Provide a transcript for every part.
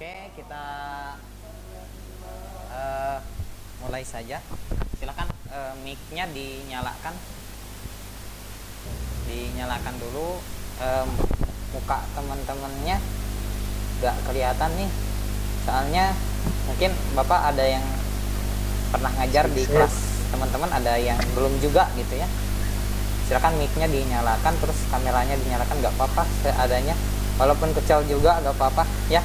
Oke, kita mulai saja. Silakan mic-nya dinyalakan dulu. Muka teman-temannya nggak kelihatan nih. Soalnya mungkin Bapak ada yang pernah ngajar di kelas teman-teman, ada yang belum juga gitu ya. Silakan mic-nya dinyalakan, terus kameranya dinyalakan, nggak apa-apa seadanya. Walaupun kecil juga nggak apa-apa ya.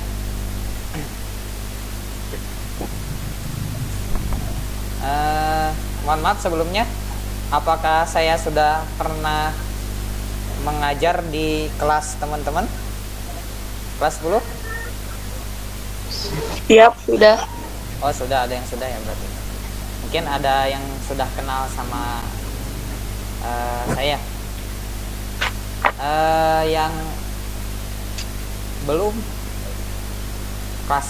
Mohon maaf sebelumnya, apakah saya sudah pernah mengajar di kelas teman-teman? Kelas 10? Siap, sudah. Oh, sudah, ada yang sudah ya berarti. Mungkin ada yang sudah kenal sama saya. Yang belum, kelas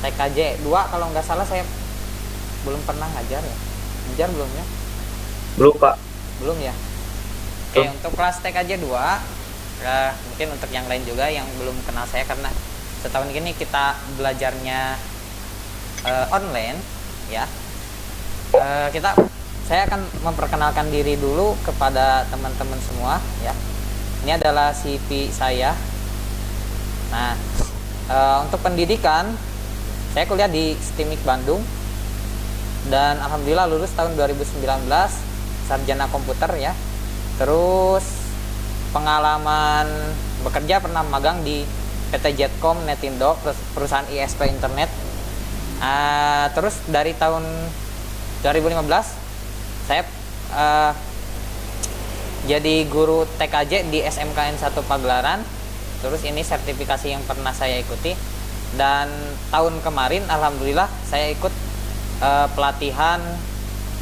TKJ 2 kalau nggak salah saya belum pernah ngajar ya. Ngajar belum ya? Belum, Pak. Belum ya? Oke, untuk kelas TKJ 2 mungkin untuk yang lain juga yang belum kenal saya, karena setahun ini kita belajarnya online ya. Saya akan memperkenalkan diri dulu kepada teman-teman semua ya. Ini adalah CV saya. Nah, untuk pendidikan saya kuliah di STIMIK Bandung dan alhamdulillah lulus tahun 2019, sarjana komputer ya. Terus pengalaman bekerja, pernah magang di PT Jetcom Netindo, perusahaan ISP internet. Terus dari tahun 2015 saya jadi guru TKJ di SMKN 1 Pagelaran. Terus ini sertifikasi yang pernah saya ikuti. Dan tahun kemarin alhamdulillah saya ikut pelatihan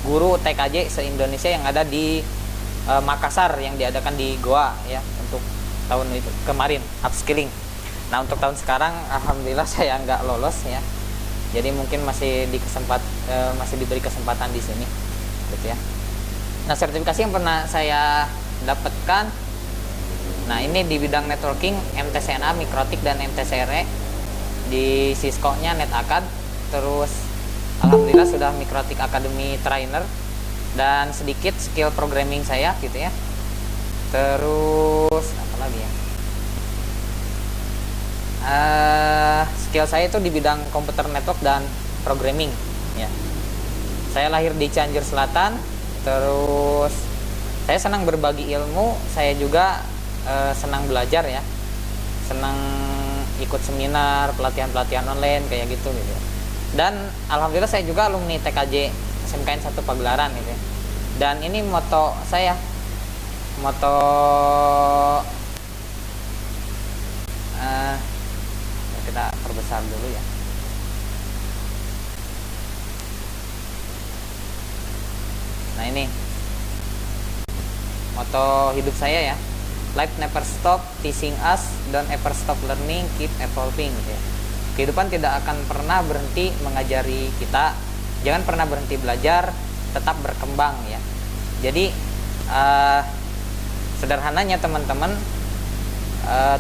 guru TKJ se-Indonesia yang ada di Makassar, yang diadakan di Goa ya, untuk tahun itu kemarin upskilling. Nah, untuk tahun sekarang alhamdulillah saya nggak lolos ya. Jadi mungkin masih diberi kesempatan di sini gitu ya. Nah, sertifikasi yang pernah saya dapatkan, nah ini di bidang networking, MTCNA, Mikrotik, dan MTCRE. Di Cisco-nya NetAcad. Terus alhamdulillah sudah Mikrotik Academy trainer, dan sedikit skill programming saya gitu ya. Terus apa lagi ya? Skill saya itu di bidang komputer network dan programming ya. Saya lahir di Cianjur Selatan. Terus saya senang berbagi ilmu. Saya juga senang belajar ya. Senang ikut seminar, pelatihan online kayak gitu gitu ya. Dan alhamdulillah saya juga alumni TKJ SMKN 1 Pagelaran gitu ya. Dan ini moto saya, kita perbesar dulu ya. Nah, ini moto hidup saya ya. Life never stop teaching us, don't ever stop learning, keep evolving gitu ya. Kehidupan tidak akan pernah berhenti mengajari kita. Jangan pernah berhenti belajar, tetap berkembang ya. Jadi sederhananya teman-teman,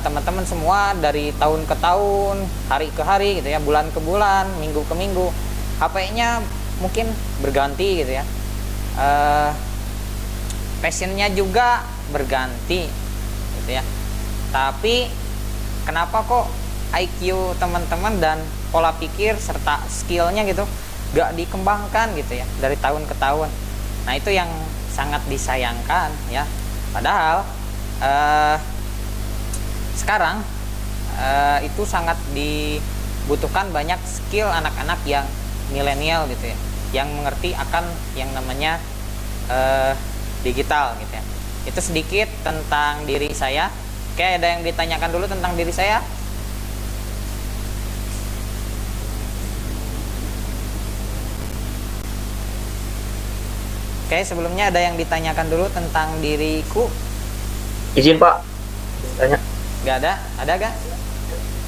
teman-teman semua dari tahun ke tahun, hari ke hari gitu ya, bulan ke bulan, minggu ke minggu, HP-nya mungkin berganti gitu ya. Passionnya juga berganti gitu ya. Tapi kenapa kok IQ teman-teman dan pola pikir serta skillnya gitu gak dikembangkan gitu ya dari tahun ke tahun? Nah, itu yang sangat disayangkan ya. Padahal sekarang itu sangat dibutuhkan banyak skill anak-anak yang milenial gitu ya, yang mengerti akan yang namanya digital gitu ya. Itu sedikit tentang diri saya. Oke, ada yang ditanyakan dulu tentang diri saya? Oke, sebelumnya ada yang ditanyakan dulu tentang diriku? Izin, Pak. Tanya. Gak ada? Ada gak?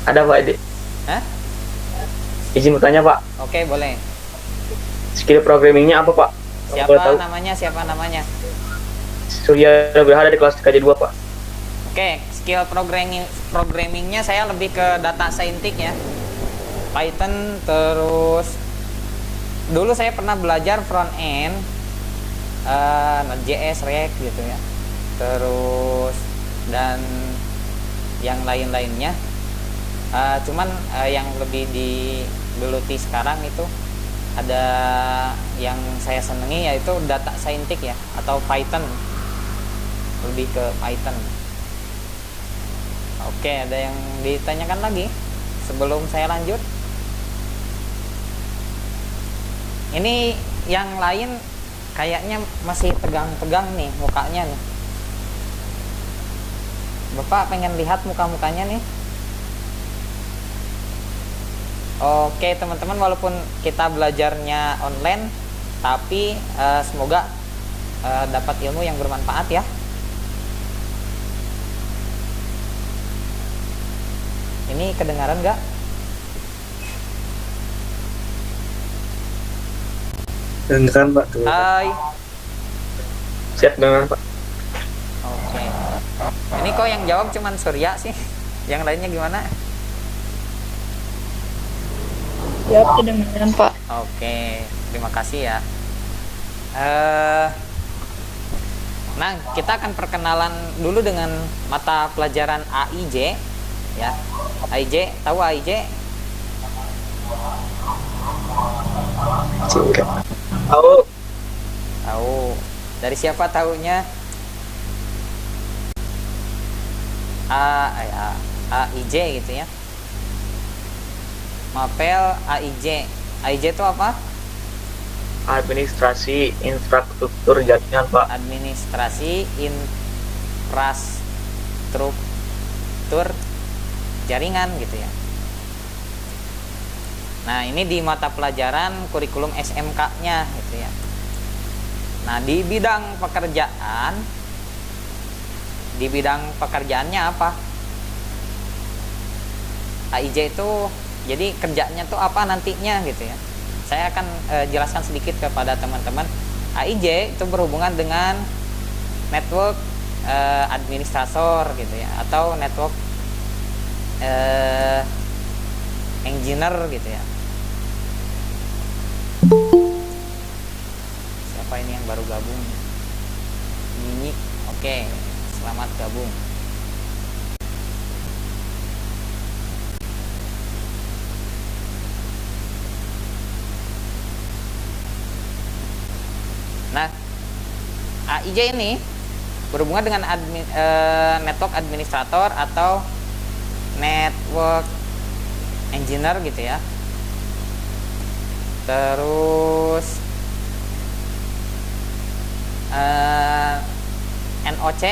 Ada, Pak. Hah? Izin bertanya, Pak. Oke, boleh. Skill programmingnya apa, Pak? Siapa namanya? Surya WH dari kelas TKJ 2, Pak. Oke, skill programmingnya saya lebih ke data scientist ya, Python. Terus dulu saya pernah belajar front end, Node.js, React gitu ya, terus dan yang lain-lainnya. Cuman yang lebih digeluti sekarang itu ada yang saya senangi, yaitu data scientist ya, atau Python, lebih ke Python. Oke, ada yang ditanyakan lagi sebelum saya lanjut? Ini yang lain kayaknya masih tegang-tegang nih mukanya nih. Bapak pengen lihat muka-mukanya nih. Oke teman-teman, walaupun kita belajarnya online, tapi semoga dapat ilmu yang bermanfaat ya. Ini kedengaran nggak? Kedengeran Pak. Hai. Siap dengan Pak. Oke. Ini kok yang jawab cuman Surya sih? Yang lainnya gimana? Ya, kedengaran Pak. Oke, terima kasih ya. Nah, kita akan perkenalan dulu dengan mata pelajaran AIJ ya. AIJ, tahu AIJ? Tahu. Tahu. Dari siapa tahunya? AIJ gitu ya. Mapel AIJ. AIJ itu apa? Administrasi infrastruktur jaringan Pak. Administrasi infrastruktur jaringan gitu ya. Nah, ini di mata pelajaran kurikulum SMK-nya gitu ya. Nah, di bidang pekerjaannya apa? AIJ itu jadi kerjanya tuh apa nantinya gitu ya. Saya akan jelaskan sedikit kepada teman-teman. AIJ itu berhubungan dengan network administrator gitu ya, atau network engineer gitu ya. Siapa ini yang baru gabung? Nyinyik. Oke, selamat gabung. Nah, AIJ ini berhubungan dengan network administrator atau network engineer gitu ya. Terus NOC,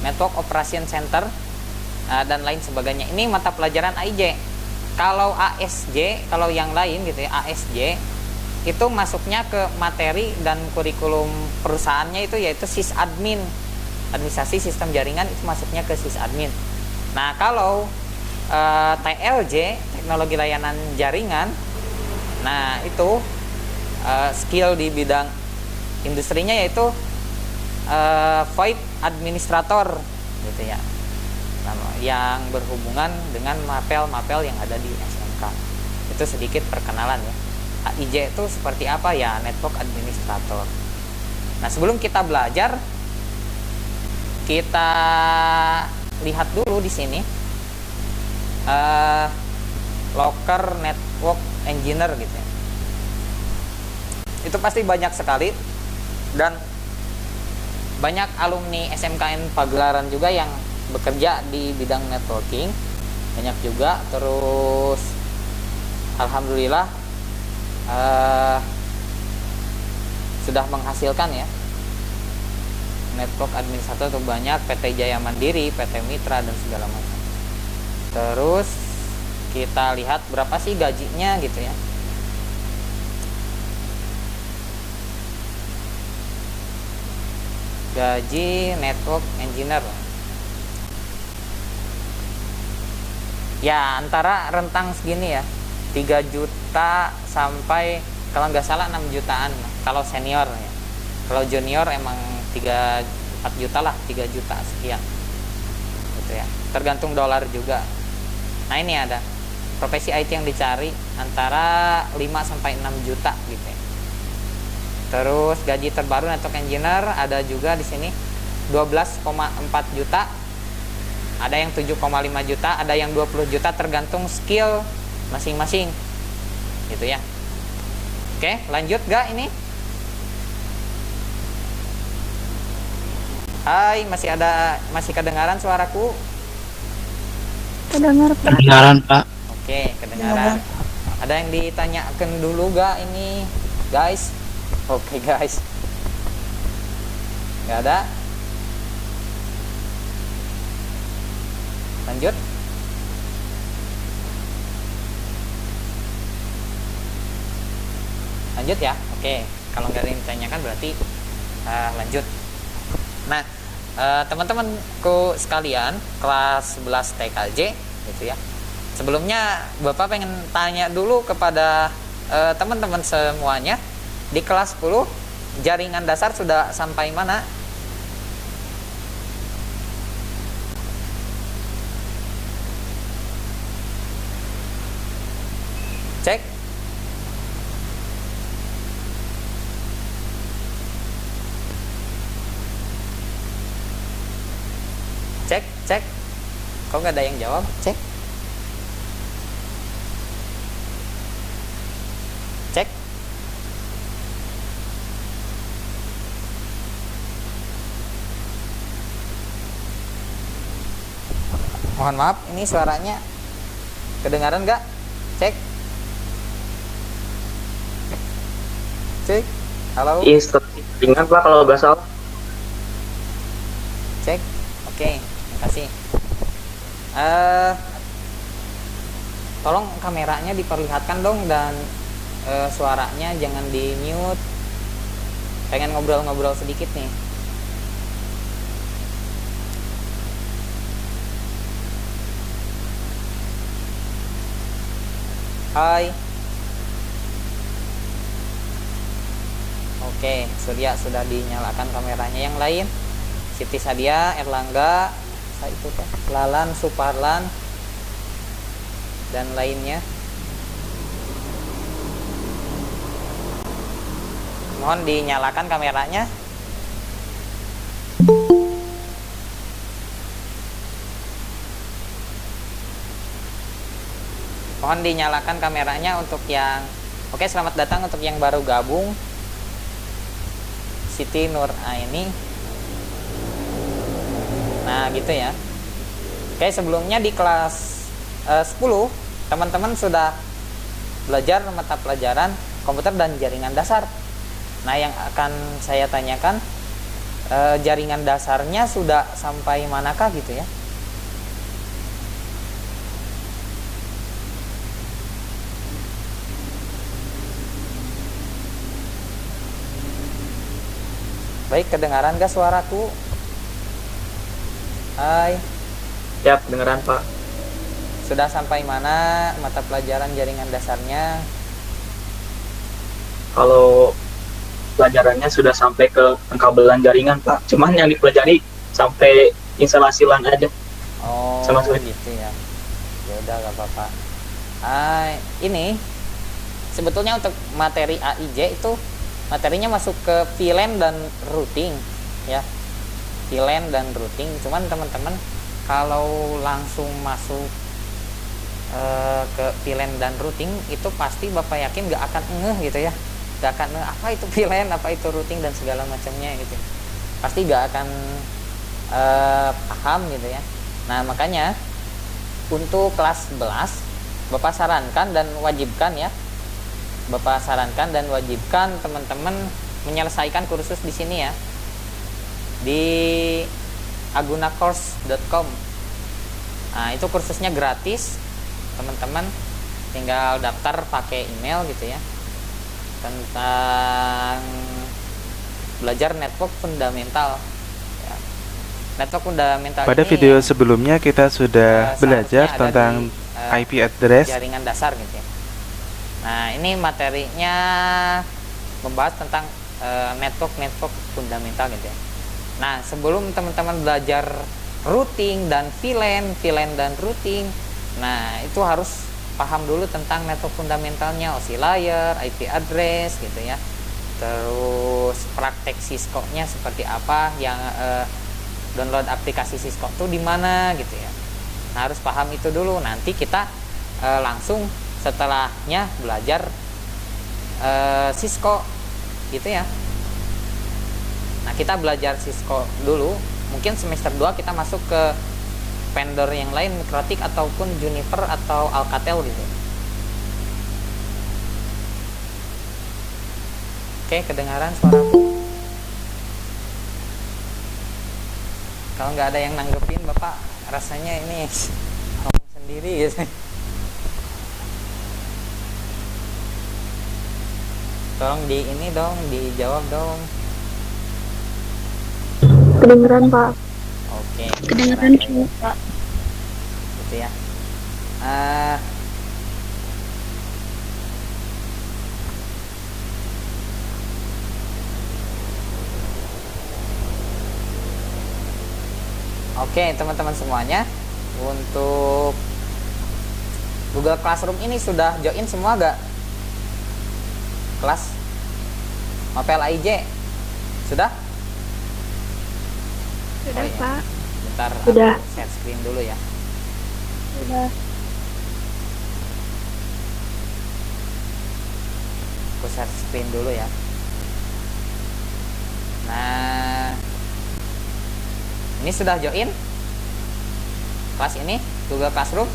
Network Operation Center, dan lain sebagainya. Ini mata pelajaran AIJ. Kalau ASJ, kalau yang lain gitu ya, ASJ itu masuknya ke materi dan kurikulum perusahaannya itu yaitu sysadmin, administrasi sistem jaringan, itu masuknya ke sysadmin. Nah, kalau TLJ, teknologi layanan jaringan, nah itu skill di bidang industrinya yaitu VoIP administrator gitu ya. Nah, yang berhubungan dengan mapel-mapel yang ada di SMK. Itu sedikit perkenalan ya. AIJ itu seperti apa ya? Network administrator. Nah, sebelum kita belajar, kita lihat dulu di sini loker network engineer gitu ya. Itu pasti banyak sekali, dan banyak alumni SMKN Pagelaran juga yang bekerja di bidang networking, banyak juga. Terus alhamdulillah sudah menghasilkan ya network administrator itu banyak, PT Jaya Mandiri, PT Mitra, dan segala macam. Terus kita lihat berapa sih gajinya gitu ya. Gaji network engineer ya antara rentang segini ya, 3 juta sampai kalau nggak salah 6 jutaan kalau senior ya. Kalau junior emang 3-4 juta lah, 3 juta sekian. gitu ya. Tergantung dolar juga. Nah, ini ada profesi IT yang dicari antara 5 sampai 6 juta gitu ya. Terus gaji terbaru network engineer ada juga di sini 12,4 juta. Ada yang 7,5 juta, ada yang 20 juta, tergantung skill masing-masing. Gitu ya. Oke, lanjut gak ini? Hai, masih kedengaran suaraku? Kedengar, Pak. Kedengaran, Pak. Oke, kedengaran. Ada yang ditanyakan dulu gak ini, guys? Oke, guys. Gak ada? Lanjut. Lanjut ya. Oke, kalau nggak ada yang ditanyakan berarti lanjut. Nah, teman-temanku sekalian kelas 11 TKJ gitu ya. Sebelumnya Bapak pengen tanya dulu kepada teman-teman semuanya, di kelas 10 jaringan dasar sudah sampai mana? Cek. Cek. Kok nggak ada yang jawab? Cek. Cek. Mohon maaf, ini suaranya kedengaran nggak? Cek. Cek. Halo. Instruksi ringan Pak kalau nggak salah. Cek. Oke, makasih. Tolong kameranya diperlihatkan dong, dan suaranya jangan di mute. Pengen ngobrol-ngobrol sedikit nih. Hai. Oke, Surya sudah dinyalakan kameranya. Yang lain? Siti Sadia, Erlangga, itu kan, Lalan, Suparlan, dan lainnya. Mohon dinyalakan kameranya. Mohon dinyalakan kameranya untuk yang... Oke, selamat datang untuk yang baru gabung. Siti Nur Aini. Nah, gitu ya. Oke, sebelumnya di kelas 10 teman-teman sudah belajar mata pelajaran komputer dan jaringan dasar. Nah, yang akan saya tanyakan, jaringan dasarnya sudah sampai manakah gitu ya? Baik, kedengaran gak suaraku? Hai. Ya, kedengeran Pak. Sudah sampai mana mata pelajaran jaringan dasarnya? Kalau pelajarannya sudah sampai ke pengkabelan jaringan Pak. Cuman yang dipelajari sampai instalasi LAN aja. Oh, Sama sekali. gitu ya. Ya udah, gak apa-apa. Ini sebetulnya untuk materi AIJ itu materinya masuk ke VLAN dan routing ya. VLAN dan routing. Cuman teman-teman kalau langsung masuk ke VLAN dan routing itu pasti Bapak yakin gak akan ngeh gitu ya. Gak akan ngeh apa itu VLAN, apa itu routing dan segala macamnya gitu. Pasti gak akan paham gitu ya. Nah, makanya untuk kelas 11 Bapak sarankan dan wajibkan ya. Bapak sarankan dan wajibkan teman-teman menyelesaikan kursus di sini ya. Di agunacourse.com. Nah, itu kursusnya gratis. Teman-teman tinggal daftar pakai email gitu ya. Tentang belajar network fundamental. Ya. Network fundamental Pada ini video sebelumnya kita sudah belajar seharusnya ada tentang di, IP address. jaringan dasar gitu ya. Nah, ini materinya membahas tentang network fundamental gitu ya. Nah, sebelum teman-teman belajar routing dan VLAN dan routing. Nah, itu harus paham dulu tentang network fundamentalnya, OSI layer, IP address gitu ya. Terus praktek Cisco-nya seperti apa, yang download aplikasi Cisco tuh di mana gitu ya. Nah, harus paham itu dulu. Nanti kita langsung setelahnya belajar Cisco gitu ya. Nah, kita belajar Cisco dulu. Mungkin semester 2 kita masuk ke vendor yang lain, Mikrotik ataupun Juniper atau Alcatel gitu. Oke, kedengaran suaraku? Kalau nggak ada yang nanggepin, Bapak rasanya ini ngomong sendiri gitu. Tolong dijawab dong. Kedengeran, Pak. Oke. Kedengeran, Pak. Gitu ya. Oke, teman-teman semuanya, untuk Google Classroom ini sudah join semua gak? Kelas Mapel AIJ sudah? Sudah, Pak. Bentar, Sudah. aku share screen dulu ya. Sudah. Aku share screen dulu ya. Nah, ini sudah join kelas ini, Google Classroom?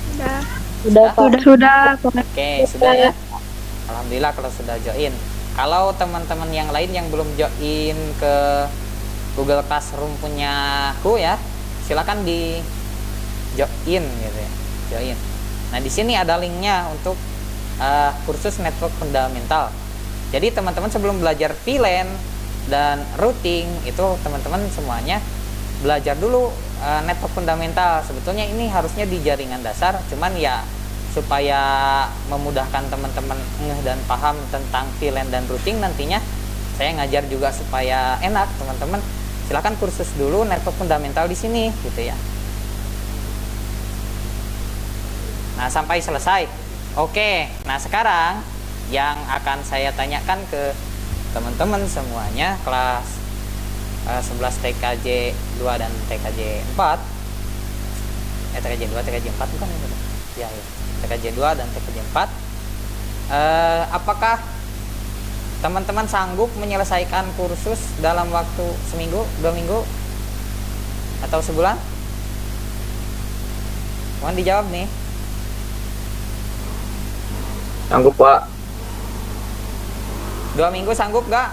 Sudah. Sudah, Pak. Sudah, Pak. Oke, sudah ya. Alhamdulillah kalau sudah join. Kalau teman-teman yang lain yang belum join ke Google Classroom punya aku ya, silakan di join gitu ya. Join. Nah, di sini ada linknya untuk kursus network fundamental. Jadi teman-teman sebelum belajar VLAN dan routing itu teman-teman semuanya belajar dulu network fundamental. Sebetulnya ini harusnya di jaringan dasar, cuman ya supaya memudahkan teman-teman ngeh dan paham tentang VLAN dan routing, nantinya saya ngajar juga supaya enak teman-teman. Silakan kursus dulu network fundamental di sini gitu ya. Nah, sampai selesai. Oke, nah sekarang yang akan saya tanyakan ke teman-teman semuanya kelas 11 TKJ 2 dan TKJ 4. TKJ 2, TKJ 4 bukan itu. Ya, ya. TKJ 2 dan TKJ 4. Apakah teman-teman sanggup menyelesaikan kursus dalam waktu seminggu, 2 minggu, atau sebulan? Mohon dijawab nih. Sanggup, Pak. 2 minggu sanggup gak?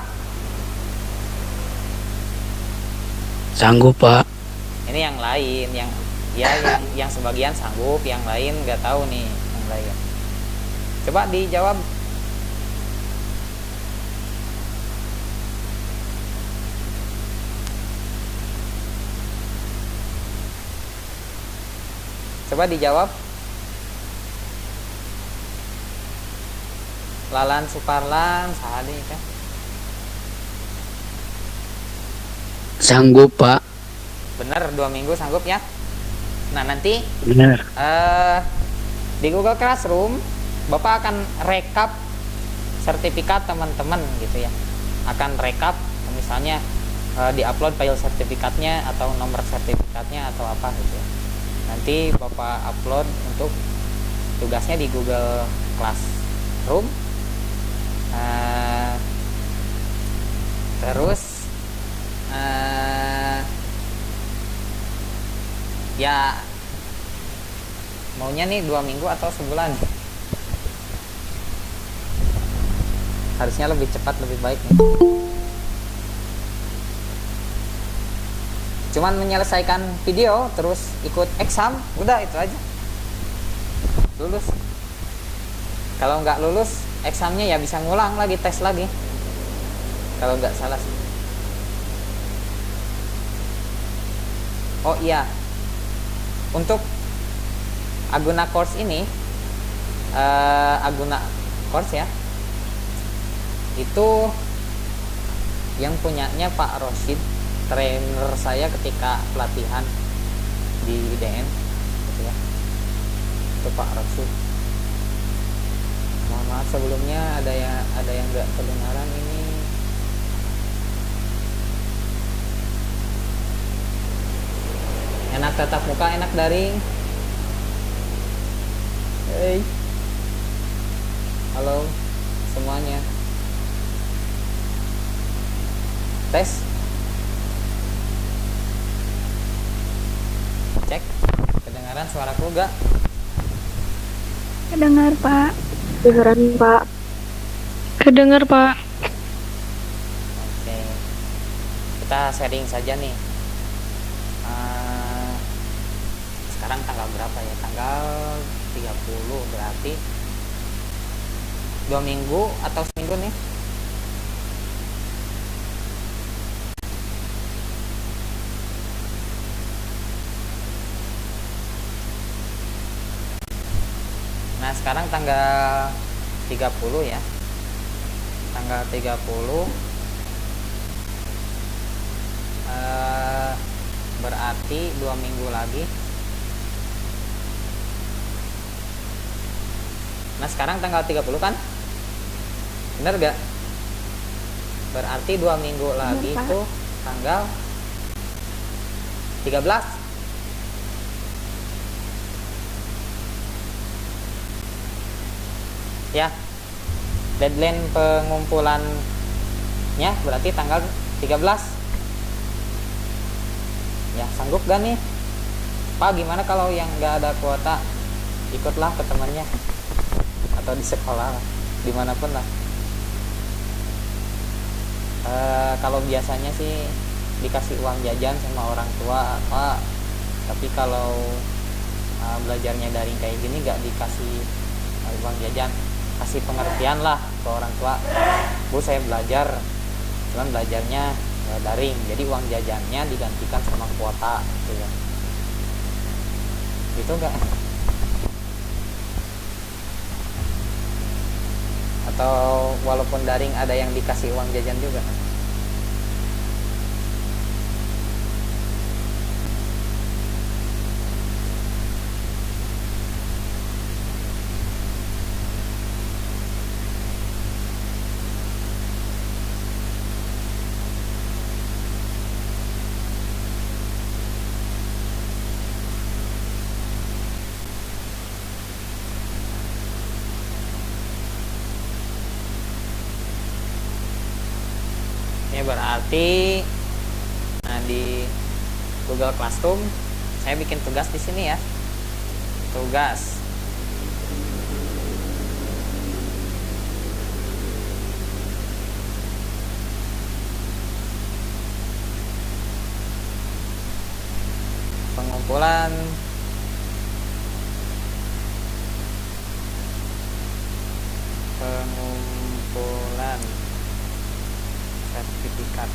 Sanggup, Pak. Ini yang lain, yang sebagian sanggup, yang lain nggak tahu nih, yang lain. Coba dijawab. Coba dijawab. Lalan Suparlan, Sahadi kan? Sanggup, Pak. Bener, 2 minggu sanggup ya. Nah, nanti Benar. di Google Classroom Bapak akan rekap sertifikat teman-teman gitu ya. Akan rekap misalnya di-upload file sertifikatnya atau nomor sertifikatnya atau apa gitu ya. Nanti Bapak upload untuk tugasnya di Google Classroom. Terus ya maunya nih 2 minggu atau sebulan? Harusnya lebih cepat lebih baik nih. Cuman menyelesaikan video terus ikut exam, udah itu aja, lulus. Kalau nggak lulus examnya ya bisa ngulang lagi, tes lagi kalau nggak salah sih. Oh iya, untuk Aguna Course ini, Aguna Course ya, itu yang punyanya Pak Rosid trainer saya ketika pelatihan di IDN gitu ya. Itu Pak Rasul. Mohon maaf sebelumnya ada yang nggak kedengaran ini. Enak tatap muka, enak daring. Hey. Halo semuanya. Tes. Cek. Kedengaran suaraku gak? Kedengar, Pak. Kedengeran, Pak. Kedengar, Pak. Oke. Kita sharing saja nih. Sekarang tanggal berapa ya? Tanggal 30 berarti 2 minggu atau seminggu nih? Nah, sekarang tanggal 30 ya. Tanggal 30 berarti 2 minggu lagi. Nah, sekarang tanggal 30 kan? Bener gak? Berarti 2 minggu lagi Pak. itu tanggal 13. Ya, deadline pengumpulannya berarti tanggal 13. Ya, sanggup gak nih? Pak, gimana kalau yang gak ada kuota? Ikutlah ke temannya atau di sekolah, dimanapun lah. Kalau biasanya sih dikasih uang jajan sama orang tua Pak, tapi kalau belajarnya daring kayak gini gak dikasih uang jajan, kasih pengertian lah ke orang tua. Bu, saya belajar, cuman belajarnya daring, jadi uang jajannya digantikan sama kuota gitu ya. Gitu enggak? Atau walaupun daring ada yang dikasih uang jajan juga? Ya berarti di Google Classroom saya bikin tugas di sini ya. Tugas. Pengumpulan sertifikat.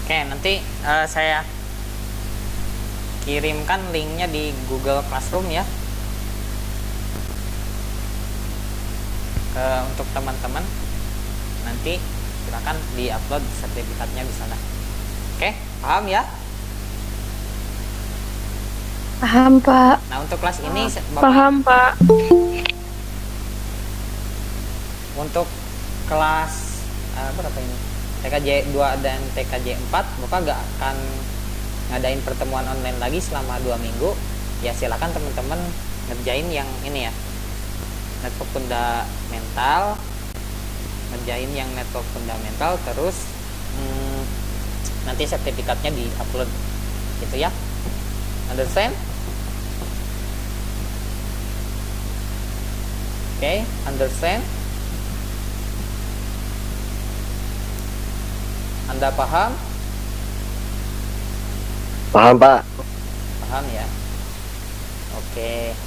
Oke, nanti saya kirimkan linknya di Google Classroom ya, untuk teman-teman. Nanti silakan diupload sertifikatnya di sana. Oke, paham ya? Paham, Pak. Nah, untuk kelas ini Paham, Pak. untuk kelas berapa ini? TKJ 2 dan TKJ 4 Bapak gak akan ngadain pertemuan online lagi selama 2 minggu. Ya silakan teman-teman ngerjain yang ini ya, network fundamental, ngerjain yang network fundamental, terus nanti sertifikatnya di-upload gitu ya. Understand? Oke, understand? Anda paham? Paham, Pak. Paham ya? Oke,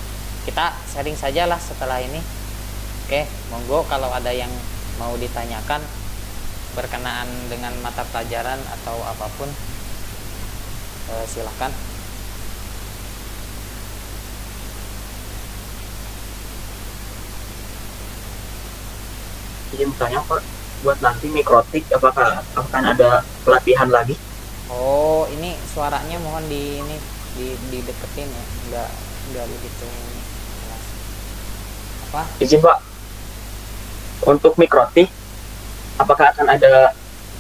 kita sharing sajalah setelah ini. Oke, monggo kalau ada yang mau ditanyakan berkenaan dengan mata pelajaran atau apapun, silakan. Izin bertanya Pak, buat nanti mikrotik apakah akan ada pelatihan lagi? Oh, ini suaranya mohon dideketin ya, nggak begitu jelas. Apa? Izin Pak, untuk mikrotik apakah akan ada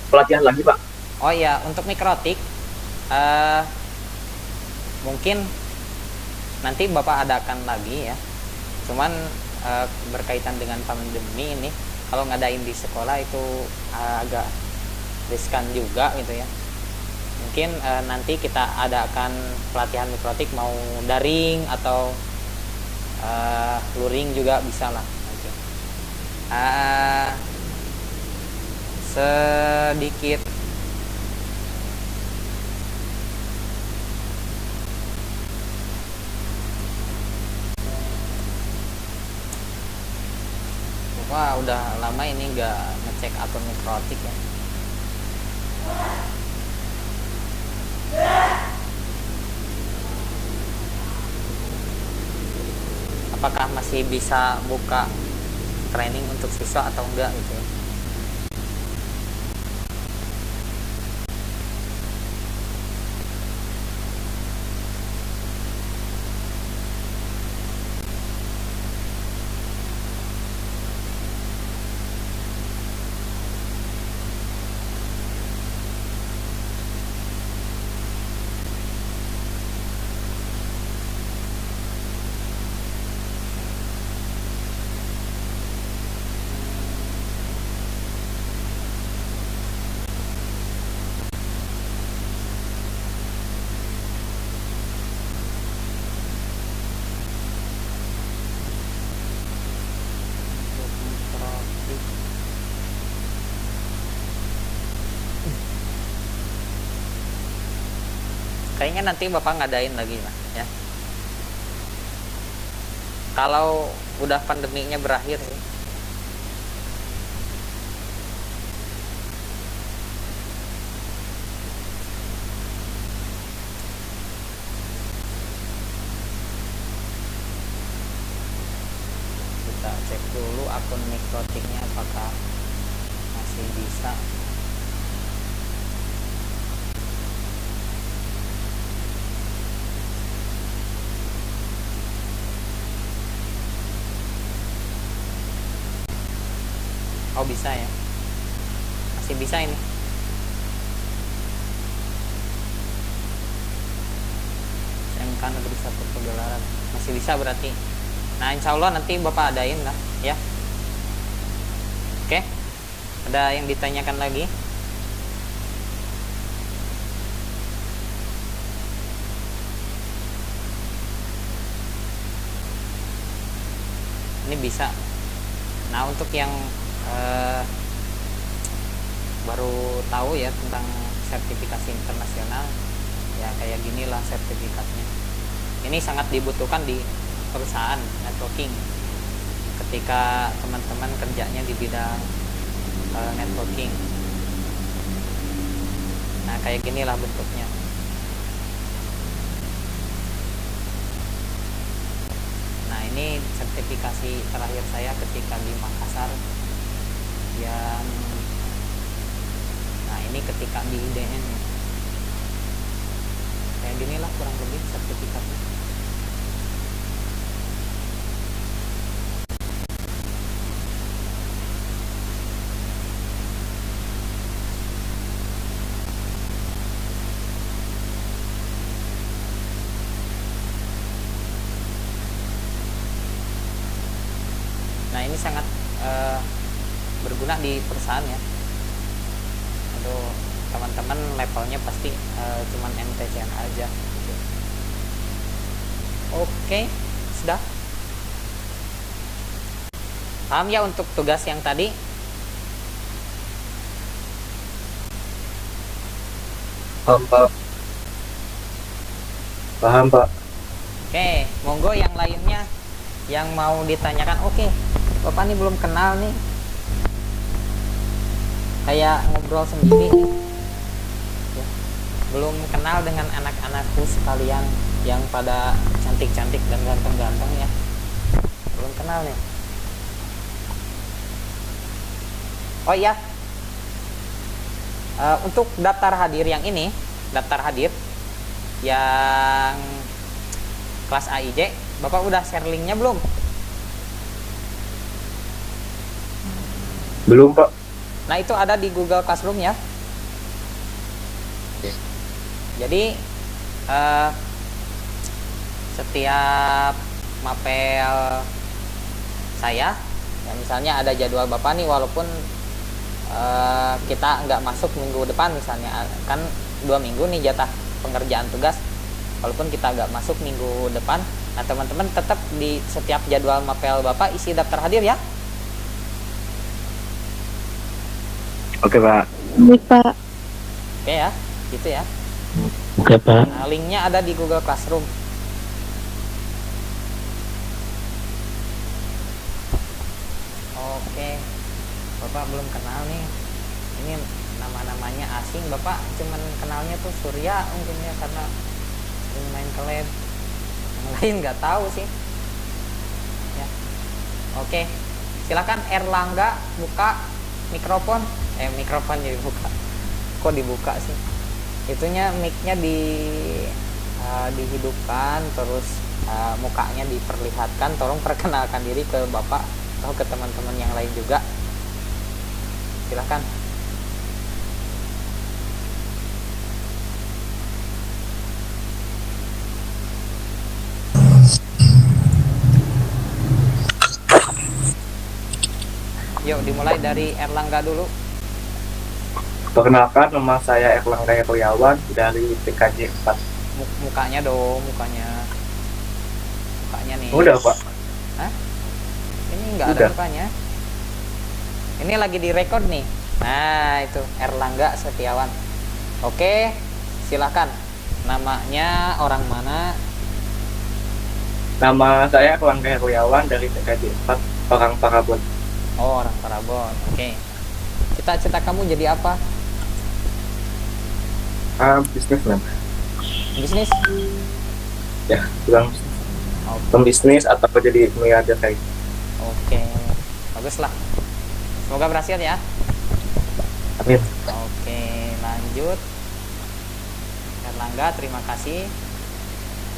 pelatihan lagi Pak? Oh ya, untuk mikrotik mungkin nanti Bapak adakan lagi ya. Cuman berkaitan dengan pandemi ini, kalau ngadain di sekolah itu agak riskan juga gitu ya. Mungkin nanti kita adakan pelatihan mikrotik mau daring atau luring juga bisa lah nanti. Sedikit wah, udah lama ini nggak ngecek akun mikrotik ya. Apakah masih bisa buka training untuk siswa atau enggak gitu ya. Kayaknya nanti Bapak ngadain lagi lah ya. Kalau udah pandeminya berakhir ya. Kita cek dulu akun mikrotiknya apakah masih bisa. Oh bisa ya, masih bisa ini. SMK Negeri 1 Pagelaran masih bisa berarti. Nah insya Allah nanti Bapak adain lah ya. Oke, ada yang ditanyakan lagi? Ini bisa. Nah untuk yang baru tahu ya tentang sertifikasi internasional ya, kayak ginilah sertifikatnya. Ini sangat dibutuhkan di perusahaan networking ketika teman-teman kerjanya di bidang networking. Nah, kayak ginilah bentuknya. Nah, ini sertifikasi terakhir saya ketika di Makassar. Yang nah, ini ketika di IDN. Kayak ginilah kurang lebih sertifikatnya. Nah, ini sangat berguna di perusahaan ya. Untuk teman-teman levelnya pasti cuman MTCN aja. Oke, sudah. Paham ya untuk tugas yang tadi? Paham, Pak. Paham, Pak. Oke, monggo yang lainnya yang mau ditanyakan. Oke, Bapak ini belum kenal nih, kayak ngobrol sendiri nih. Ya, belum kenal dengan anak-anakku sekalian yang pada cantik-cantik dan ganteng-ganteng ya. Belum kenal nih. Oh iya, untuk daftar hadir yang ini, daftar hadir yang kelas AIJ, Bapak udah share linknya belum? Belum, Pak. Nah, itu ada di Google Classroom ya. Jadi setiap mapel saya, ya misalnya ada jadwal Bapak nih, walaupun kita nggak masuk minggu depan misalnya, kan 2 minggu nih jatah pengerjaan tugas, walaupun kita nggak masuk minggu depan, nah teman-teman tetap di setiap jadwal mapel Bapak isi daftar hadir ya. Oke, Pak. Baik, Pak. Oke ya, gitu ya. Oke, Pak. Nah, linknya ada di Google Classroom. Oke, Bapak belum kenal nih. Ini nama-namanya asing. Bapak cuman kenalnya tuh Surya mungkin ya, karena sering main ke lab. Yang lain nggak tahu sih. Ya. Oke, silakan Erlangga buka mikrofon. Mikrofon jadi buka. Kok dibuka sih? Itunya mic-nya dihidupkan, terus mukanya diperlihatkan. Tolong perkenalkan diri ke Bapak atau ke teman-teman yang lain juga. Silakan. Yuk dimulai dari Erlangga dulu. Perkenalkan, nama saya Erlangga Heriawan dari PKJ 4. Mukanya dong, mukanya nih. Udah, Pak. Hah? Ini nggak ada Udah. mukanya. Ini lagi direkod nih. Nah, itu Erlangga Setiawan. Oke, silakan. Namanya orang mana? Nama saya Erlangga Heriawan dari PKJ 4, orang Parabon. Oh, orang Parabon. Oke. Cita-cita kamu jadi apa? Bisnismen. Bisnis? Ya, bilang Oke. pembisnis atau jadi miliarder kayak gitu. Oke. Bagus lah. Semoga berhasil ya. Amin. Oke, lanjut. Erlangga, terima kasih.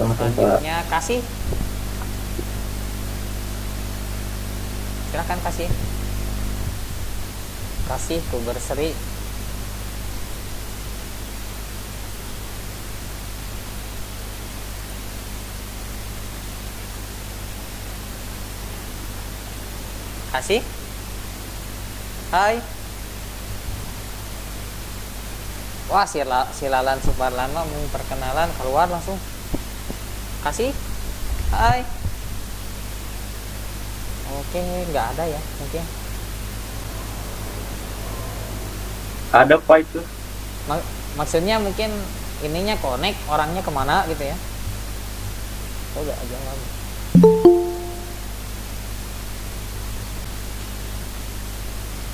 Sama-sama, Pak. Selanjutnya Kasih. Silakan Kasih. Kasih Kuberseri. Kasih. Hai. Wah, Silalan Suparlan mah perkenalan keluar langsung. Kasih. Hai. Oke, nggak ada ya mungkin. Ada, Pak, itu. Maksudnya mungkin ininya connect, orangnya kemana gitu ya. Oh, nggak aja lagi.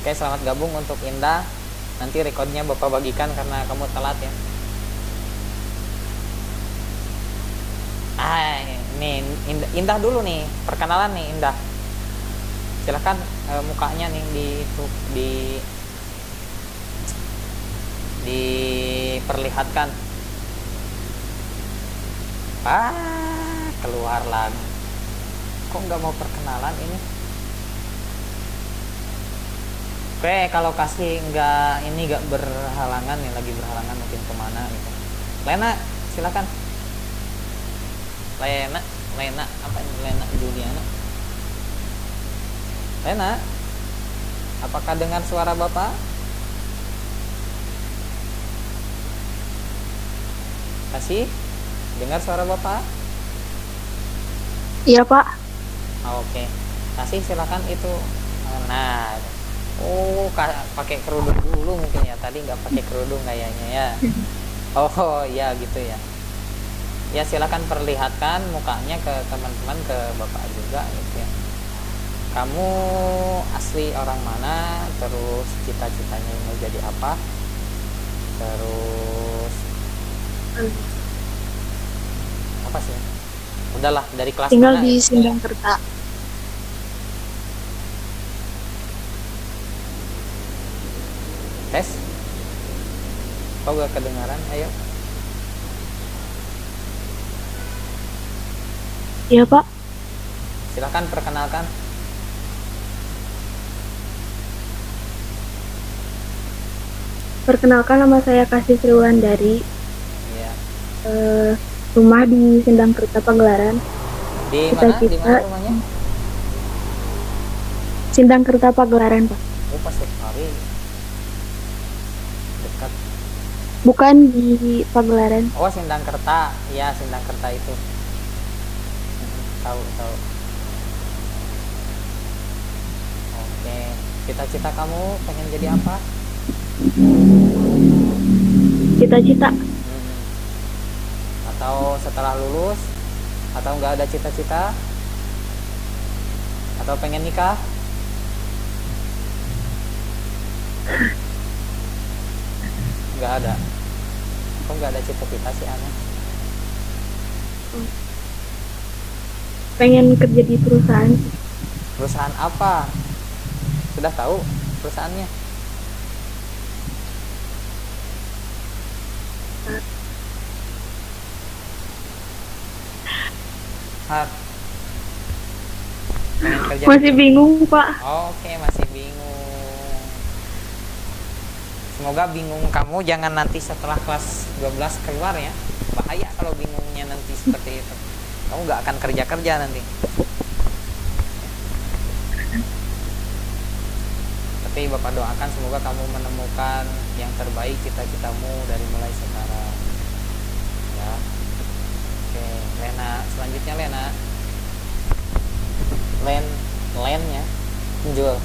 Oke, selamat gabung untuk Indah. Nanti rekodnya Bapak bagikan karena kamu telat ya. Nih Indah dulu nih, perkenalan nih Indah. Silahkan mukanya nih diperlihatkan. Keluar lagi. Kok nggak mau perkenalan ini? Oke, kalau kasih nggak berhalangan nih, lagi berhalangan mungkin kemana gitu. Lena, silakan. Lena apa ini? Lena Juliana. Lena, apakah dengar suara Bapak? Kasih dengar suara Bapak? Iya, Pak. Oke. Kasih silakan itu. Nah, pakai kerudung dulu mungkin ya. Tadi nggak pakai kerudung kayaknya ya. Oh, ya gitu ya. Ya silakan perlihatkan mukanya ke teman-teman, ke Bapak juga gitu ya. Kamu asli orang mana, terus cita-citanya mau jadi apa, terus apa sih? Udahlah, dari kelas Tinggal mana? di Sindangkerta. Tes? Kok gak kedengaran? Ayo. Iya, Pak. Silakan perkenalkan. Perkenalkan, nama saya Kasih Sriwulandari. Iya. Rumah di Sindangkerta Pagelaran. Di mana? Di Cita-cita mana rumahnya? Sindangkerta Pagelaran, Pak. Oh, Pasir Hari. Dekat. Bukan di Pagelaran. Oh, Sindangkerta. Iya, Sindangkerta itu. Tahu. Oke. Cita-cita kamu pengen jadi apa? Cita-cita Atau setelah lulus? Atau nggak ada cita-cita? Atau pengen nikah? Nggak ada. Kok nggak ada cita-cita sih, aneh? pengen kerja di perusahaan. Perusahaan apa? Sudah tahu perusahaannya? Har. Pengen kerja Masih bingung, Pak. Oke, masih bingung. Semoga bingung kamu jangan nanti setelah kelas 12 keluar ya. Bahaya kalau bingungnya nanti seperti itu. Kamu nggak akan kerja-kerja nanti. Tapi Bapak doakan semoga kamu menemukan yang terbaik cita-citamu dari mulai sekarang. Ya. Oke, Lena, selanjutnya Lena. Lennya Jul.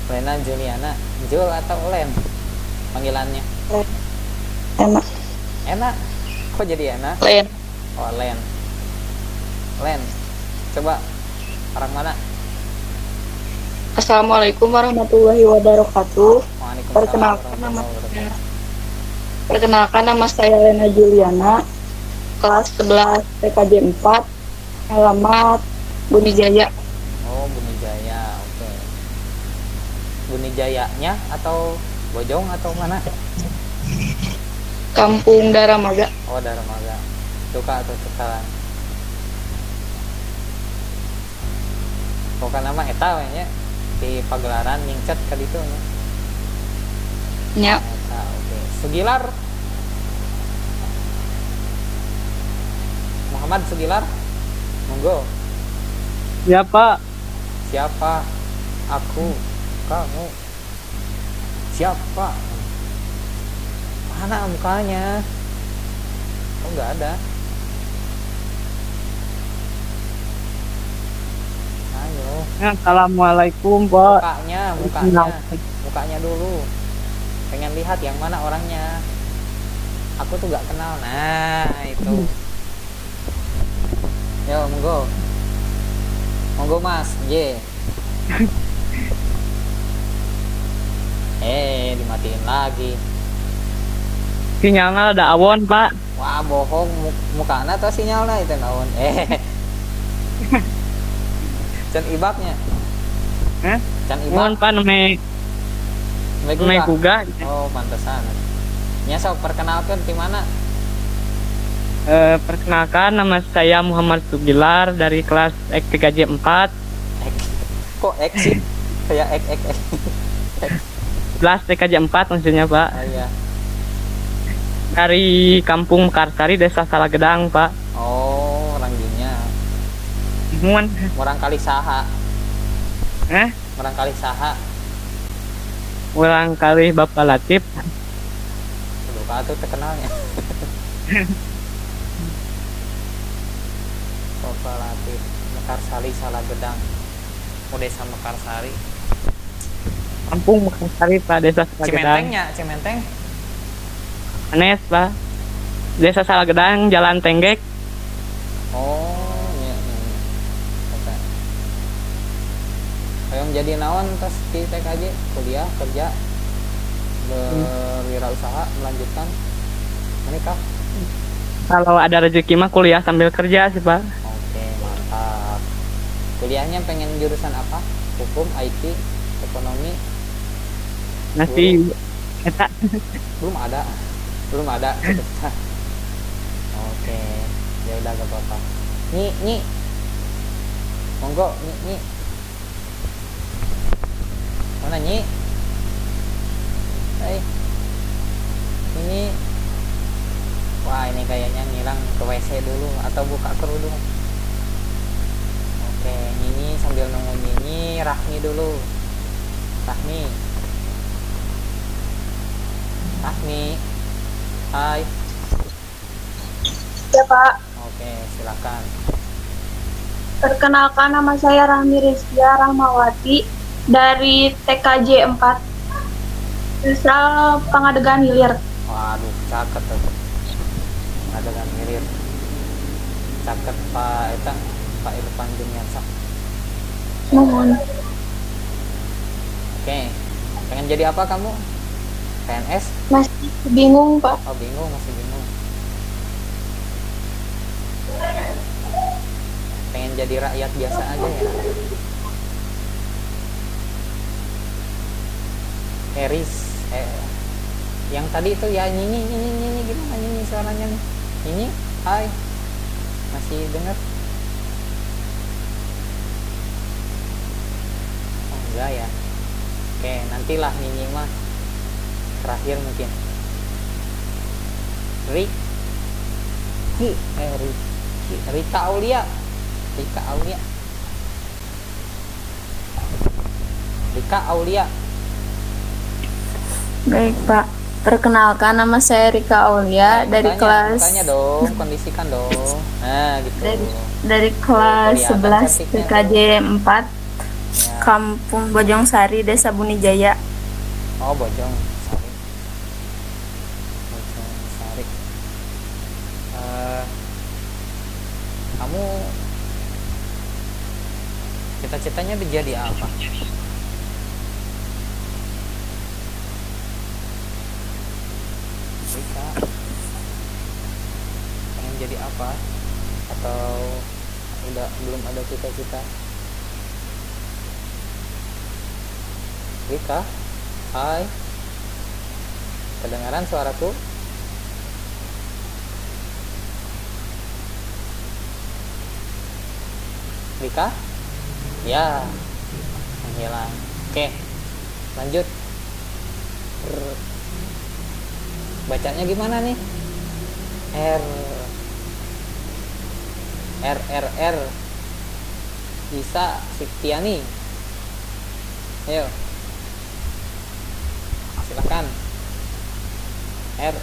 Lena Juliana, Jul atau Len panggilannya? Enak. Enak. Kok jadi enak? Len. Oh, Len. Coba orang mana? Assalamualaikum warahmatullahi wabarakatuh. Waalaikumsalam Perkenalkan warahmatullahi wabarakatuh. Perkenalkan nama saya Lena Juliana, kelas 11 TKJ 4, alamat Bunijaya. Oh, Bunijaya. Oke. Bunijayanya atau Bojong atau mana? Kampung Daramaga. Oh, Darmaga. Suka atau sekarang? Pokoknya nama eta nya di Pagelaran ningcet ka ditu nya. Nya. Eta, oke. Sugilar. Muhammad Sugilar. Monggo. Ya, Pak. Siapa? Aku. Kamu. Siapa? Mana mukanya? Kok nggak ada? Ayo. Assalamualaikum, Pak. Mukanya dulu. Pengen lihat yang mana orangnya. Aku tuh nggak kenal. Nah, itu. Yo, monggo Mas, J. Dimatiin lagi. Sinyalnya ada awon, Pak. Wah, bohong. Mukana atau sinyalnya itu naon. Can ibabnya. Can Awon, ibab. Pak, namanya kuga. Oh, pantesan. Nya sok perkenalkan di mana? Perkenalkan, nama saya Muhammad Sugilar dari kelas X3J 4. Kok X sih? Kayak X. Kelas TKJ 4 maksudnya, Pak. Oh iya. Dari Kampung Mekarsari, Desa Salagedang, Pak. Oh, orang dinya. Muan. Orang kali saha. Eh? Orang kali saha. Ulang kali Bapak Latif. Lupa tuh terkenalnya. Bapak Latif, Mekarsari Salagedang. Oh, Desa Mekarsari. Kampung Mekarsari, Pak, Desa Salagedang. Cimenteng. Anes, Pak. Desa Salagedang, Jalan Tenggek. Oh, iya. Oke. Ayo jadi naon pas di TKJ, kuliah, kerja, berwirausaha, melanjutkan menikah. Kalau ada rezeki mah kuliah sambil kerja sih, Pak. Oke, mantap. Kuliahnya pengen jurusan apa? Hukum, IT, ekonomi? Nasi eta Belum ada. Oke, ya udah gak apa-apa. Nyi. Monggo, Nyi. Mana Nyi? Hai. Ini. Wah, ini kayaknya ngilang ke WC dulu atau buka kerudung. Oke, Nyi sambil nunggu Nyi, Rahmi dulu. Rahmi. Hai. Ya, Pak. Oke, silakan. Perkenalkan, nama saya Rahmi Rizkia Rahmawati dari TKJ 4. Desa Pangadegan Hilir. Waduh, caket tuh. Adegan Hilir. Caket Pak Irfan Juniarsa. Mohon. Oke. Pengen jadi apa kamu? PNS? Masih bingung, Pak. Oh, masih bingung. Pengen jadi rakyat biasa aja ya. Eris, yang tadi itu ya Nyi gimana Nyi suaranya nih? Nyi, hai. Masih dengar? Oh, enggak ya. Oke, nantilah Nyi mah. Terakhir mungkin. Rika Aulia. Baik, Pak. Perkenalkan, nama saya Rika Aulia dari kelas Tanya dong, kondisikan dong. Nah, gitu. dari kelas Kelihatan 11 cantiknya TKJ 4, Ya. Kampung Bojongsari, Desa Bunijaya. Oh, Bojong Sari. Kamu cita-citanya jadi apa? Rika pengen jadi apa? Atau belum ada cita-cita? Rika, hai. Kedengaran suaraku? Rika? Ya, menghilang. Oke, lanjut. Bacanya gimana nih? R bisa Siktiani. Ayo, silakan. R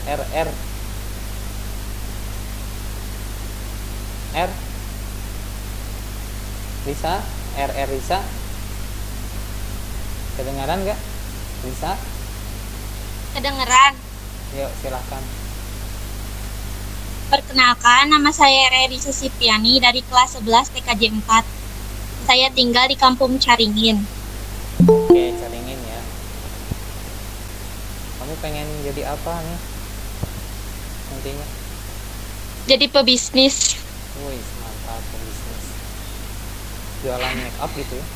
Risa, Risa. Kedengaran nggak? Risa? Kedengeran. Yuk, silakan. Perkenalkan, nama saya Reri Susipiani dari kelas 11 TKJ 4. Saya tinggal di Kampung Caringin. Oke, Caringin ya. Kamu pengen jadi apa nih nantinya? Jadi pebisnis. Wih, mantap, bisnis. Jualan make up gitu ya?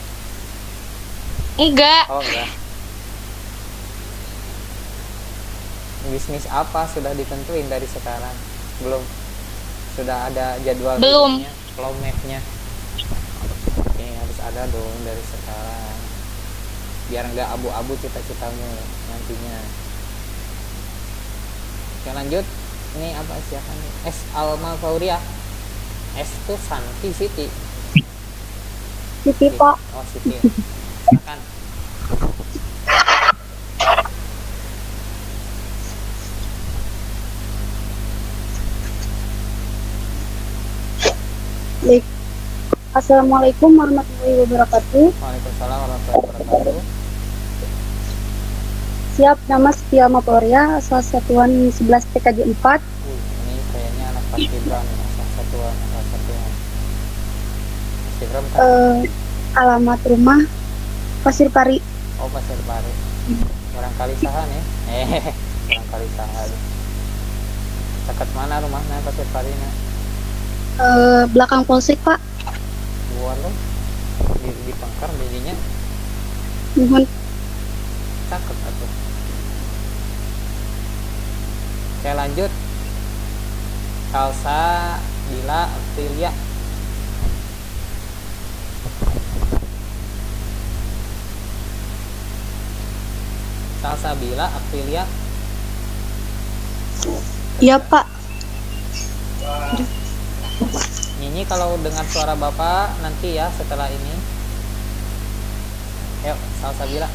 Enggak. Oh enggak. Bisnis apa sudah ditentuin dari sekarang? Belum. Sudah ada jadwal Belum. hidupnya, flow map-nya. Oke, harus ada dong dari sekarang. Biar nggak abu-abu cita-citamu nantinya. Oke, lanjut. Ini apa siapa nih? S Alma Fauria. S itu Santi Siti. Siti Pak. Oh, Siti. Silakan. Baik. Assalamualaikum warahmatullahi wabarakatuh. Waalaikumsalam warahmatullahi wabarakatuh. Siap, nama Setia Mapolria, asal satuan 11 TKJ 4. Ini kayaknya anak Pak Gibran, salah satuan. Mas Gibran bukan? Alamat rumah Pasir Pari. Oh, Pasir Pari. Barangkali sahan ya? Barangkali sahan. Dekat mana rumahnya Pasir Pari? Belakang Polsek, Pak. Waduh, di Pangkar jadinya Mohon. cakep atuh. Oke, lanjut. Salsa Bila Optilia. Salsa Bila Optilia. Iya, Pak. Nyanyi kalau dengar suara Bapak nanti ya setelah ini. Yuk, Salsa Bila.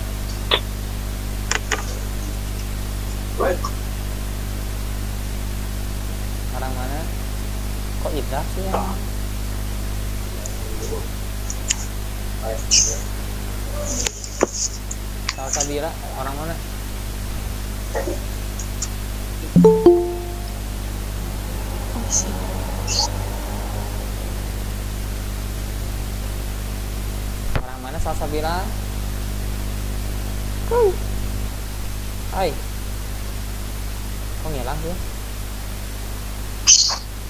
Orang mana? Kok Ida sih ya? Salsa Bila, orang mana? Orang mana Salsa Bila? Hai. Kok ngilang ya?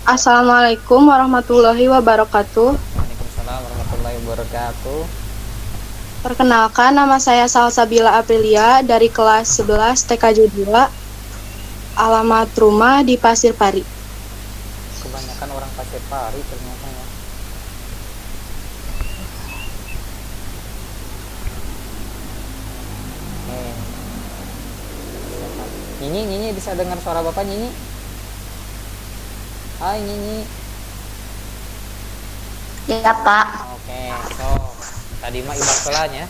Assalamualaikum warahmatullahi wabarakatuh. Waalaikumsalam warahmatullahi wabarakatuh. Perkenalkan, nama saya Salsabila Aprilia dari kelas 11 TKJ 2. Alamat rumah di Pasir Pari. Kebanyakan orang Pasir Pari ternyata ya. Nyinyi bisa dengar suara Bapak Nyinyi? Hai Nyinyi. Ya, Pak. Oke, so tadi mah ibak pelanya.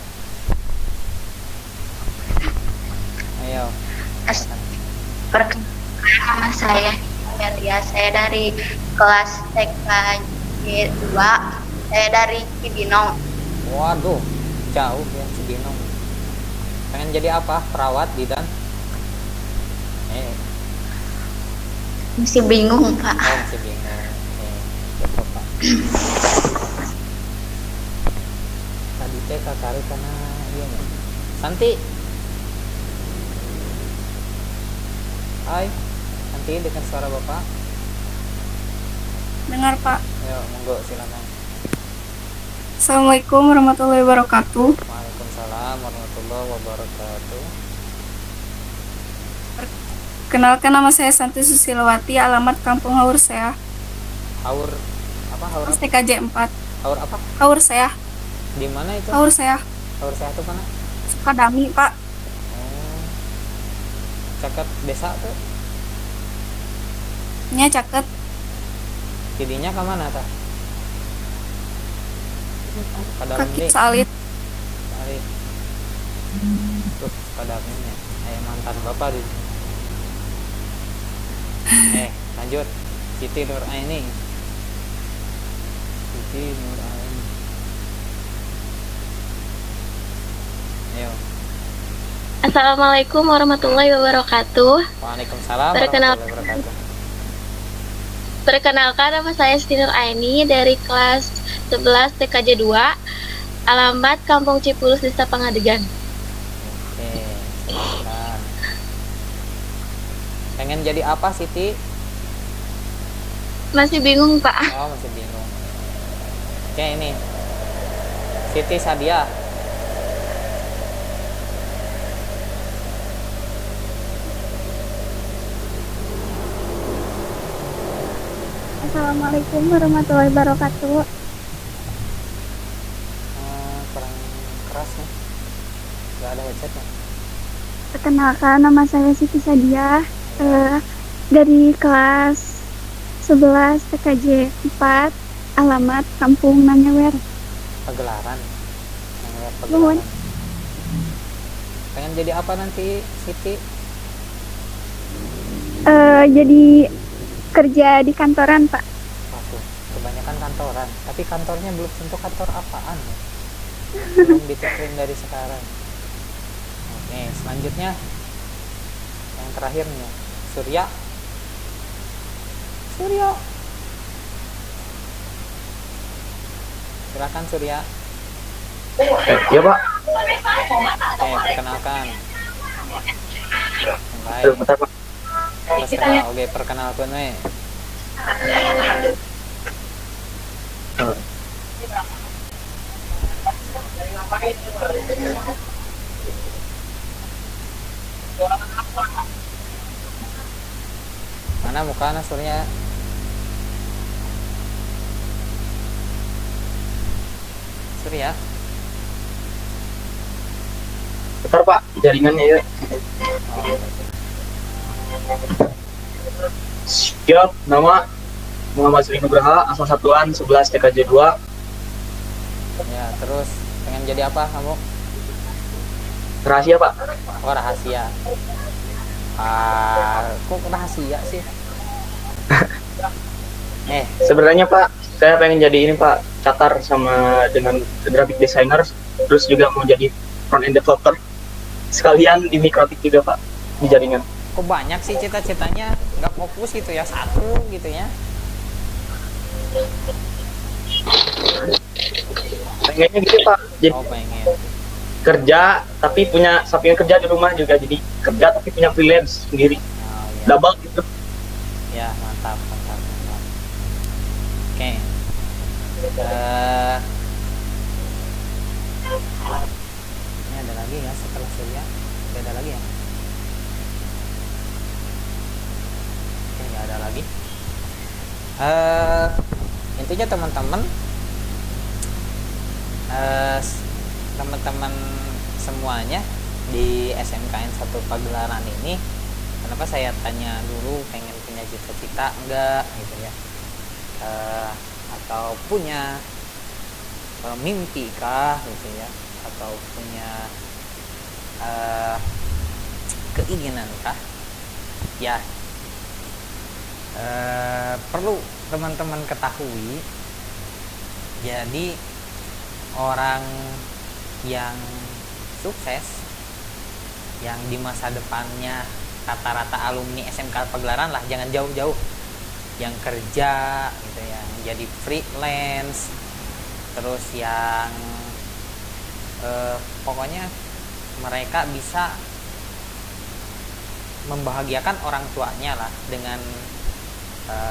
Ayo. Perkenalkan, nama saya Amelia. Saya dari kelas TKJ 2. Saya dari Cibinong. Waduh, jauh ya Cibinong. Pengen jadi apa? Perawat, bidan? Masih bingung, Pak. Oh, masih bingung. Cukup, Pak. Tadi teh kakari karena iya nih. Santi. Hai. Santi, dengar suara Bapak? Dengar, Pak. Ayo, monggo silakan. Assalamualaikum warahmatullahi wabarakatuh. Waalaikumsalam warahmatullahi wabarakatuh. Kenalkan, nama saya Santi Susilawati, alamat Kampung Haur Seah, Haur apa? Haur apa? TKJ 4. Haur apa? Haur Seah, Di mana itu? Haur Seah, Haur Sehat itu mana? Sukadami, Pak. Oh. Caket desa tuh. Nya caket. Tidinya ke mana tah? Pada Kaki salit. Salit. Tuh, pada ini. Mantan Bapak di sini. Lanjut. Siti Nur Aini. Siti Nur Aini. Ayo. Assalamualaikum warahmatullahi wabarakatuh. Waalaikumsalam Perkenal- warahmatullahi wabarakatuh. Perkenalkan, nama saya Siti Nur Aini dari kelas 11 TKJ 2. Alamat Kampung Cipulus, Desa Pangadegan. Oke, silakan. Pengen jadi apa Siti? Masih bingung, Pak. Oh, masih bingung. Oke, ini Siti Sadia. Assalamualaikum warahmatullahi wabarakatuh. Kurang keras nih. Gak ada headsetnya. Perkenalkan, nama saya Siti Sadia, dari kelas 11 TKJ 4, alamat Kampung Nanyewer. Pagelaran. Nuhun. Pengen jadi apa nanti Siti? Jadi kerja di kantoran, Pak. Waduh, kebanyakan kantoran. Tapi kantornya belum tentu kantor apaan ya. Belum ditentuin dari sekarang. Oke, selanjutnya yang terakhir nih, Surya. Surya. Silakan Surya. Iya Pak. Oke, perkenalkan. Baik. Aduh, bentar Pak. Oke, perkenalkan we. Mana mukanya Surya? Surya. Bentar Pak, jaringannya ya. Siap, nama Muhammad Sri Nugraha, asal satuan 11 TKJ 2. Ya, terus pengen jadi apa kamu? Rahasia Pak. Oh, rahasia. Kok rahasia sih? Sebenarnya Pak, saya pengen jadi ini Pak, catar sama dengan graphic designer, terus juga mau jadi front end developer. Sekalian di Mikrotik juga Pak, di jaringan. Kok banyak sih cita-citanya, nggak fokus gitu ya, satu gitu ya? Pengennya gitu Pak, jadi Oh, pengen. kerja tapi punya sampingan kerja di rumah juga, jadi kerja tapi punya freelance sendiri, Oh, ya. double gitu. Ya, mantap. Oke. Ini ada lagi ya setelah Surya? Tidak ada lagi ya? Oke, nggak ada lagi. Intinya teman-teman, teman-teman semuanya di SMKN 1 Pagelaran ini, kenapa saya tanya dulu pengen punya cita-cita enggak gitu ya, atau punya mimpi kah gitu ya, atau punya keinginan kah ya. Perlu teman-teman ketahui, jadi orang yang sukses, yang di masa depannya rata-rata alumni SMK Pagelaran lah, jangan jauh-jauh, yang kerja gitu ya, yang jadi freelance, terus yang pokoknya mereka bisa membahagiakan orang tuanya lah dengan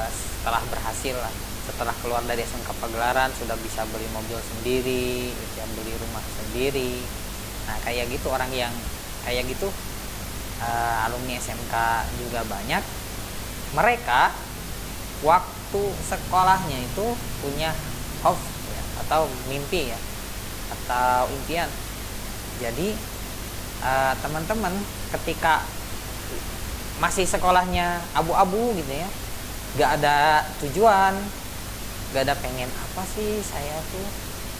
setelah berhasil lah, setelah keluar dari SMK Pagelaran sudah bisa beli mobil sendiri, bisa beli rumah sendiri. Nah, kayak gitu, orang yang kayak gitu, alumni SMK juga banyak. Mereka waktu sekolahnya itu punya hope ya, atau mimpi ya, atau impian. Jadi teman-teman ketika masih sekolahnya abu-abu gitu ya, gak ada tujuan, gak ada pengen apa sih saya tuh,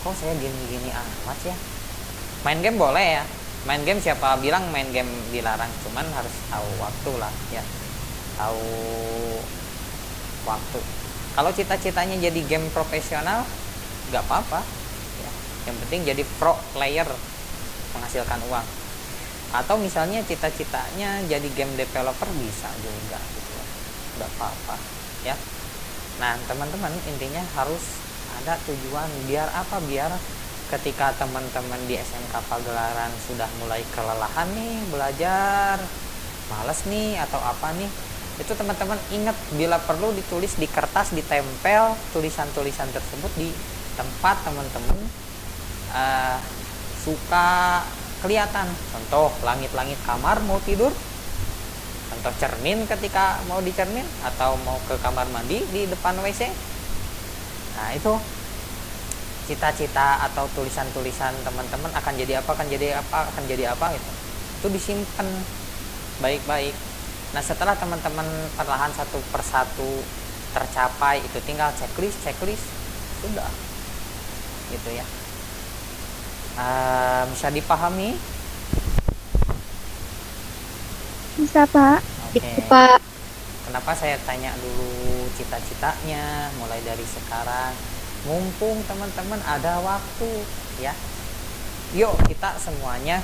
kok saya gini-gini amat ya. Main game boleh ya, main game, siapa bilang main game dilarang, cuman harus tahu waktu lah ya, tahu waktu. Kalau cita-citanya jadi game profesional gak apa-apa ya. Yang penting jadi pro player, menghasilkan uang. Atau misalnya cita-citanya jadi game developer, bisa juga gitu ya, gak apa-apa ya. Nah teman-teman, intinya harus ada tujuan. Biar apa? Biar ketika teman-teman di SMK Pagelaran sudah mulai kelelahan nih belajar, males nih atau apa nih, itu teman-teman ingat, bila perlu ditulis di kertas, ditempel tulisan-tulisan tersebut di tempat teman-teman suka kelihatan. Contoh langit-langit kamar mau tidur, contoh cermin ketika mau dicermin, atau mau ke kamar mandi di depan WC. Nah itu cita-cita atau tulisan-tulisan teman-teman akan jadi apa, akan jadi apa, akan jadi apa gitu. Itu disimpan baik-baik. Nah setelah teman-teman perlahan satu persatu tercapai, itu tinggal checklist sudah gitu ya. Bisa dipahami? Bisa, Pak. Oke. Pak. Kenapa saya tanya dulu cita-citanya mulai dari sekarang? Mumpung teman-teman ada waktu ya. Yuk kita semuanya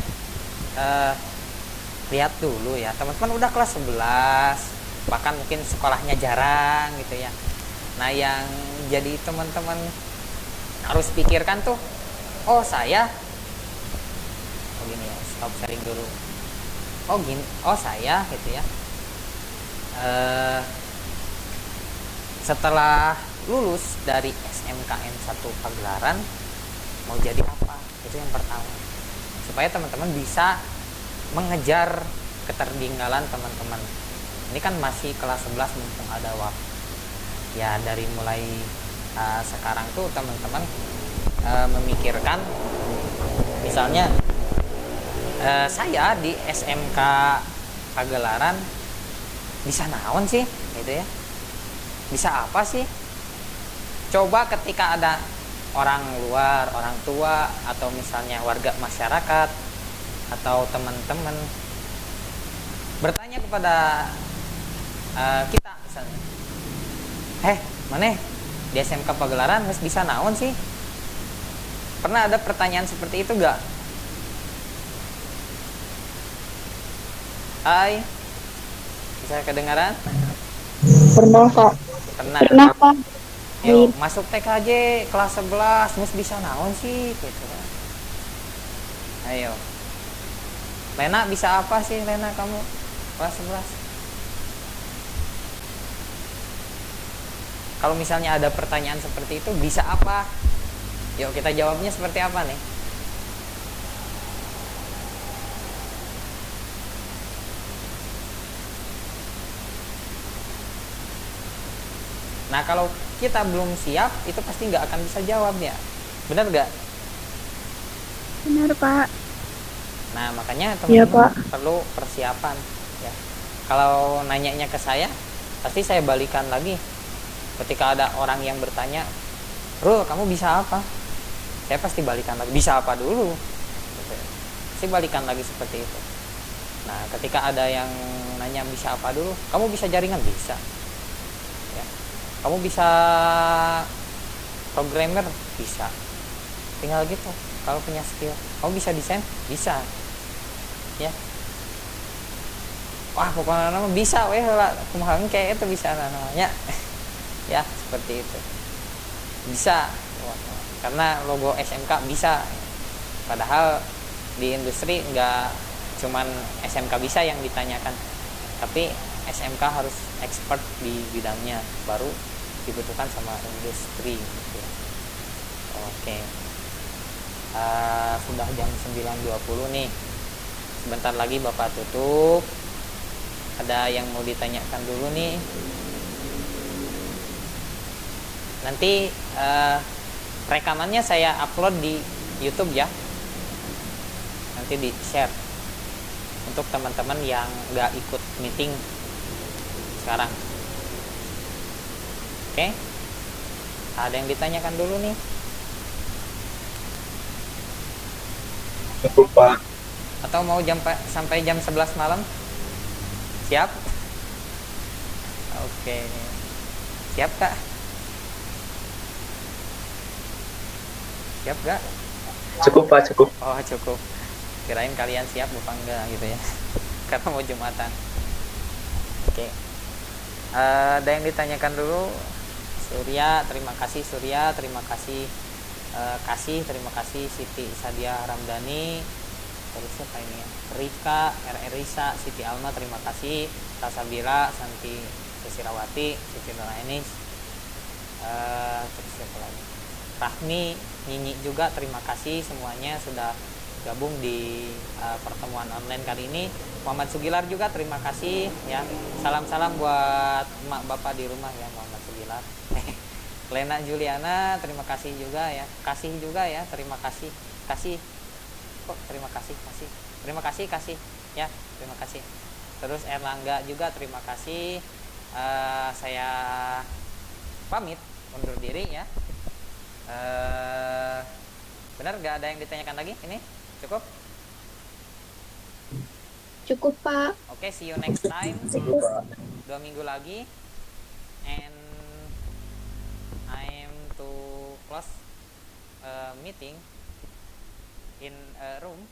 lihat dulu ya. Teman-teman udah kelas 11, bahkan mungkin sekolahnya jarang gitu ya. Nah yang jadi teman-teman harus pikirkan tuh, oh saya, oh gini ya, stop sharing dulu. Oh gini, oh saya gitu ya. Setelah lulus dari SMKN 1 Pagelaran mau jadi apa? Itu yang pertama. Supaya teman-teman bisa mengejar ketertinggalan teman-teman. Ini kan masih kelas 11, mumpung ada waktu. Ya dari mulai sekarang tuh teman-teman memikirkan, misalnya saya di SMK Pagelaran bisa naon sih gitu ya, bisa apa sih. Coba ketika ada orang luar, orang tua, atau misalnya warga masyarakat atau teman-teman bertanya kepada kita misalnya, mana di SMK Pagelaran bisa naon sih? Pernah ada pertanyaan seperti itu gak? Hai, bisa kedengaran? Pernah, Kak. Pernah. Kenapa? Yuk, masuk TKJ kelas 11 mus bisa naon sih gitu kan. Ayo. Lena bisa apa sih, Lena, kamu kelas 11? Kalau misalnya ada pertanyaan seperti itu, bisa apa? Yuk kita jawabnya seperti apa nih? Nah kalau kita belum siap, itu pasti nggak akan bisa jawab ya. Benar nggak? Benar, Pak. Nah makanya Iya, teman-teman Pak. perlu persiapan ya. Kalau nanyanya ke saya, pasti saya balikan lagi. Ketika ada orang yang bertanya, Rul kamu bisa apa? Saya pasti balikan lagi, bisa apa dulu? Pasti balikan lagi seperti itu. Nah ketika ada yang nanya bisa apa dulu, kamu bisa jaringan? Bisa ya. Kamu bisa programmer? Bisa. Tinggal gitu. Kalau punya skill, kamu bisa desain? Bisa ya. Wah pokoknya nama bisa weh lah, kumaha kayak itu bisa namanya ya, seperti itu bisa. Karena logo SMK bisa, padahal di industri nggak cuman SMK bisa yang ditanyakan, tapi SMK harus expert di bidangnya, baru dibutuhkan sama industri gitu ya. Oke. Sudah jam 9.20 nih, sebentar lagi Bapak tutup. Ada yang mau ditanyakan dulu nih? Nanti rekamannya saya upload di YouTube ya, nanti di share untuk teman-teman yang nggak ikut meeting sekarang. Oke, ada yang ditanyakan dulu nih? Cukup, Pak. Atau mau sampai jam 11 malam? Siap? Oke, siap Kak? Siap gak? Cukup, Pak, cukup. Oh cukup. Kirain kalian siap bukan enggak gitu ya. Karena mau Jumatan. Oke. Ada yang ditanyakan dulu? Surya, terima kasih Surya, terima kasih terima kasih Siti Sadia Ramdhani, terus siapa ini ya, Rika, Risa, Siti Alma, terima kasih, Tasabira, Santi Susirawati, Siti Nurainis, terus siapa lagi, Rahmi, Nyinyi juga, terima kasih semuanya sudah gabung di pertemuan online kali ini. Muhammad Sugilar juga terima kasih ya, salam-salam buat emak bapak di rumah ya, Muhammad Sugilar. Lena Juliana terima kasih juga ya, kasih juga ya, terima kasih, kasih kok terima kasih, kasih ya, terima kasih. Terus Erlangga juga terima kasih. Saya pamit undur diri ya. Benar gak ada yang ditanyakan lagi? Ini cukup? Cukup, Pak. Oke, see you next time. 2 minggu lagi. And I'm to close a meeting in a room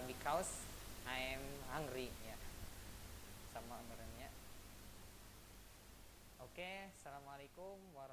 because I'm hungry ya. Sama amennya. Oke, assalamualaikum warahmatullahi